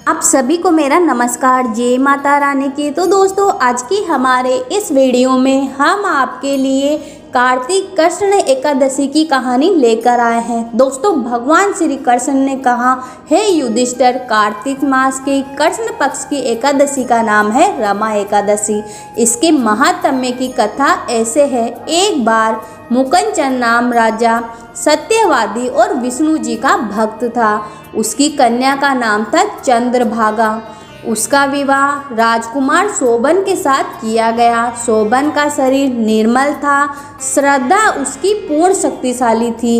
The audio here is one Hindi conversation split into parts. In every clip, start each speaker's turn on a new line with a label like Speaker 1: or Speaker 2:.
Speaker 1: आप सभी को मेरा नमस्कार, जय माता रानी की। तो दोस्तों, आज की हमारे इस वीडियो में हम आपके लिए कार्तिक कृष्ण एकादशी की कहानी लेकर आए हैं। दोस्तों, भगवान श्री कृष्ण ने कहा, हे युधिष्ठिर, कार्तिक मास के कृष्ण पक्ष की एकादशी का नाम है रमा एकादशी। इसके महात्म्य की कथा ऐसे है। एक बार मुकंचन नाम राजा सत्यवादी और विष्णु जी का भक्त था। उसकी कन्या का नाम था चंद्रभागा। उसका विवाह राजकुमार शोभन के साथ किया गया। शोभन का शरीर निर्मल था, श्रद्धा उसकी पूर्ण शक्तिशाली थी।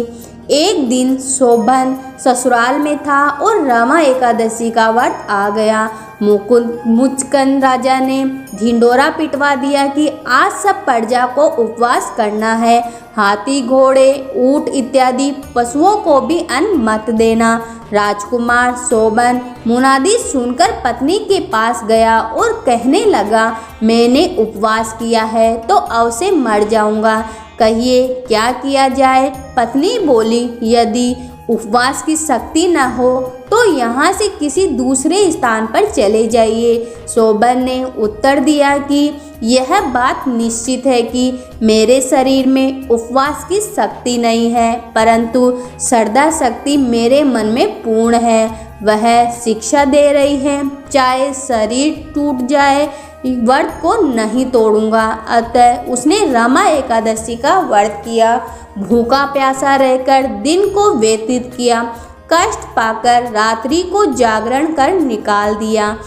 Speaker 1: एक दिन शोभन ससुराल में था और रमा एकादशी का व्रत आ गया। मुचकंद राजा ने ढिंडोरा पिटवा दिया कि आज सब प्रजा को उपवास करना है। हाथी, घोड़े, ऊंट इत्यादि पशुओं को भी अन्न मत देना। राजकुमार शोभन मुनादी सुनकर पत्नी के पास गया और कहने लगा, मैंने उपवास किया है तो अवश्य मर जाऊंगा, कहिए क्या किया जाए। पत्नी बोली, यदि उपवास की शक्ति न हो तो यहाँ से किसी दूसरे स्थान पर चले जाइए। शोभन ने उत्तर दिया कि यह बात निश्चित है कि मेरे शरीर में उपवास की शक्ति नहीं है, परंतु श्रद्धा शक्ति मेरे मन में पूर्ण है। वह शिक्षा दे रही है, चाहे शरीर टूट जाए, व्रत को नहीं तोड़ूंगा। अतः उसने रमा एकादशी का व्रत किया। भूखा प्यासा रहकर दिन को व्यतीत किया। कष्ट पाकर रात्रि को जागरण कर निकाल दिया।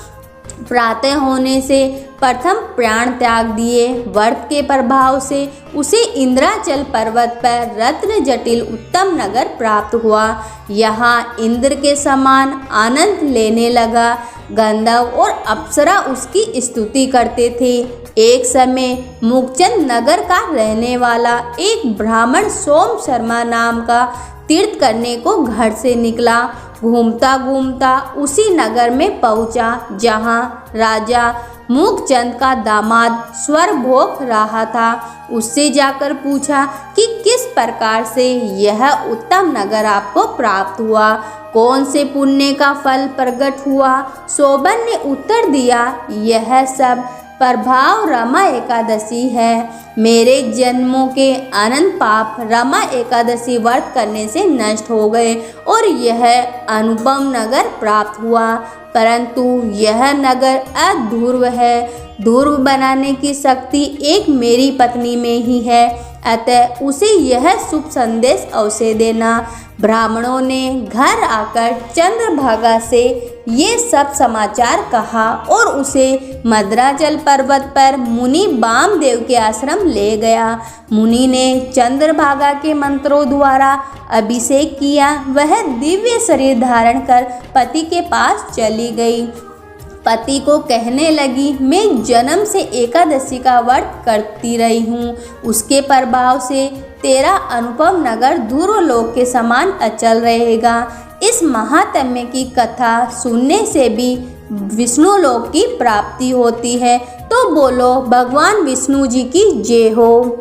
Speaker 1: प्रातः होने से प्रथम प्राण त्याग दिए। व्रत के प्रभाव से उसे इंद्राचल पर्वत पर रत्न जटिल उत्तम नगर प्राप्त हुआ। यहाँ इंद्र के समान आनंद लेने लगा। गंधर्व और अप्सरा उसकी स्तुति करते थे। एक समय मुकचंद नगर का रहने वाला एक ब्राह्मण सोम शर्मा नाम का तीर्थ करने को घर से निकला। घूमता घूमता उसी नगर में पहुंचा जहां राजा मुकचंद का दामाद स्वर भोग रहा था। उससे जाकर पूछा कि किस प्रकार से यह उत्तम नगर आपको प्राप्त हुआ, कौन से पुण्य का फल प्रकट हुआ। शोभन ने उत्तर दिया, यह सब प्रभाव रमा एकादशी है। मेरे जन्मों के अनंत पाप रमा एकादशी व्रत करने से नष्ट हो गए और यह अनुपम नगर प्राप्त हुआ। परंतु यह नगर अध्रुव है। ध्रुव बनाने की शक्ति एक मेरी पत्नी में ही है, अतः उसे यह शुभ संदेश अवश्य देना। ब्राह्मणों ने घर आकर चंद्रभागा से ये सब समाचार कहा और उसे मद्राचल पर्वत पर मुनि वामदेव के आश्रम ले गया। मुनि ने चंद्रभागा के मंत्रों द्वारा अभिषेक किया। वह दिव्य शरीर धारण कर पति के पास चली गई। पति को कहने लगी, मैं जन्म से एकादशी का व्रत करती रही हूँ। उसके प्रभाव से तेरा अनुपम नगर ध्रुवलोक के समान अचल रहेगा। इस महात्म्य की कथा सुनने से भी विष्णु लोक की प्राप्ति होती है। तो बोलो भगवान विष्णु जी की जय हो।